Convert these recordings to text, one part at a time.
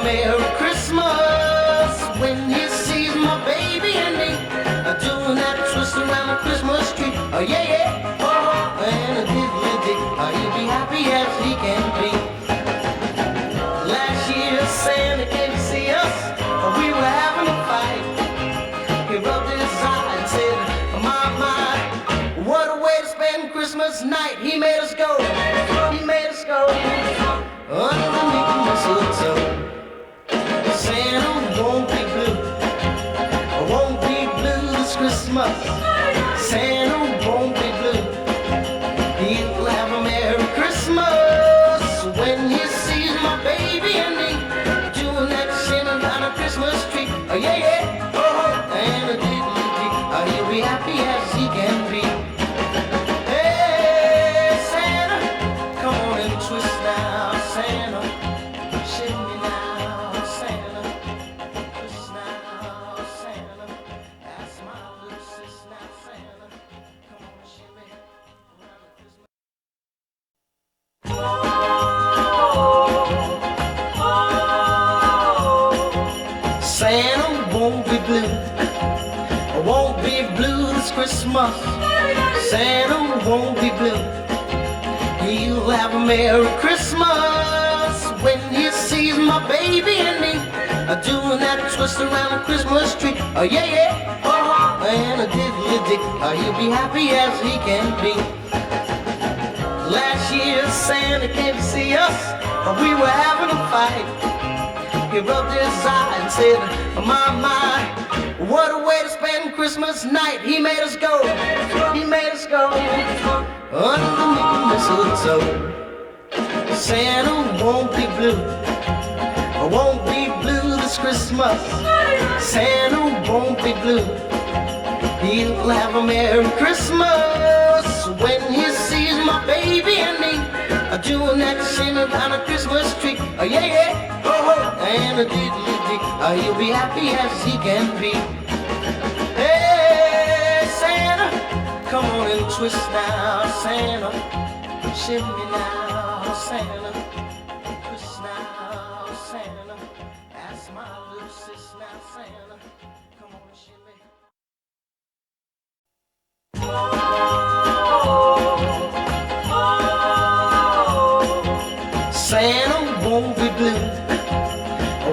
Merry Christmas when he sees my baby and me doing that twist around the Christmas tree. Oh yeah, yeah, oh, and a diddly dick. Oh, he'll be happy as he can be. Last year Santa came to see us. We were having a fight. He rubbed his eye and said, my, what a way to spend Christmas night. He made us go, underneath the mistletoe. Santa won't be blue, won't be blue this Christmas. Santa won't be blue. He'll have a Merry Christmas when he sees my baby and me doing that shimmy on a Christmas tree. Oh yeah, yeah, oh, and a diddly dee. Oh, he'll be happy as he can be. Hey, Santa, come on and twist now, Santa. Shimmy now, Santa. Twist now, Santa. That's my little sis now, Santa. Come on, shimmy around the Christmas. Santa won't be blue, won't be blue this Christmas. Santa won't be blue. He'll have a Merry Christmas when he sees my baby and me doing that twist around the Christmas tree. Oh yeah, yeah, oh, and a diddly dick. Oh, he'll be happy as he can be. Last year Santa came to see us. We were having a fight. He rubbed his eye and said, my, what a way to spend Christmas night. He made us go, underneath the mistletoe. Santa won't be blue, won't be blue this Christmas. Santa won't be blue. He'll have a Merry Christmas when he sees my baby and me doing that shimmy on a Christmas tree. Oh yeah, yeah, oh, and a diddly dick. Oh, he'll be happy as he can be. Hey, Santa, come on and twist now, Santa. Shimmy now, Santa. Twist now, Santa. That's my little sis now, Santa. Come on and shimmy. Santa won't be blue,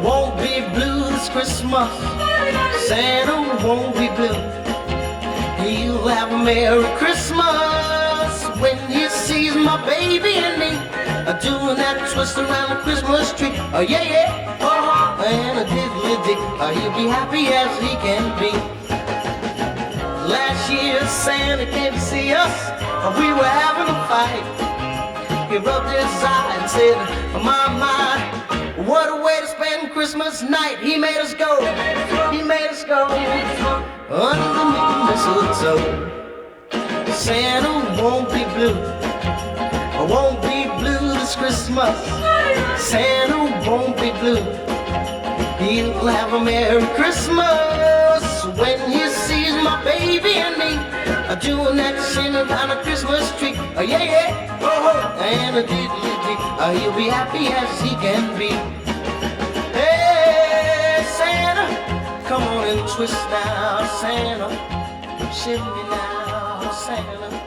won't be blue this Christmas. Santa won't be blue. He'll have a Merry Christmas when he sees my baby and me doing that twist around the Christmas tree. Oh yeah, yeah, oh, and a diddly dick. Oh, he'll be happy as he can be. Last year Santa came to see us. We were having a fight. He rubbed his eye and said, my, what a way to spend Christmas night. He made us go, underneath the mistletoe. Santa won't be blue, won't be blue this Christmas. Santa won't be blue. He'll have a Merry Christmas when he sees my baby and me doing that shimmy on a Christmas tree. Oh yeah, yeah, oh, and a diddly dick. Oh, he'll be happy as he can be. Hey, Santa, come on and twist now, Santa. Shimmy now, Santa.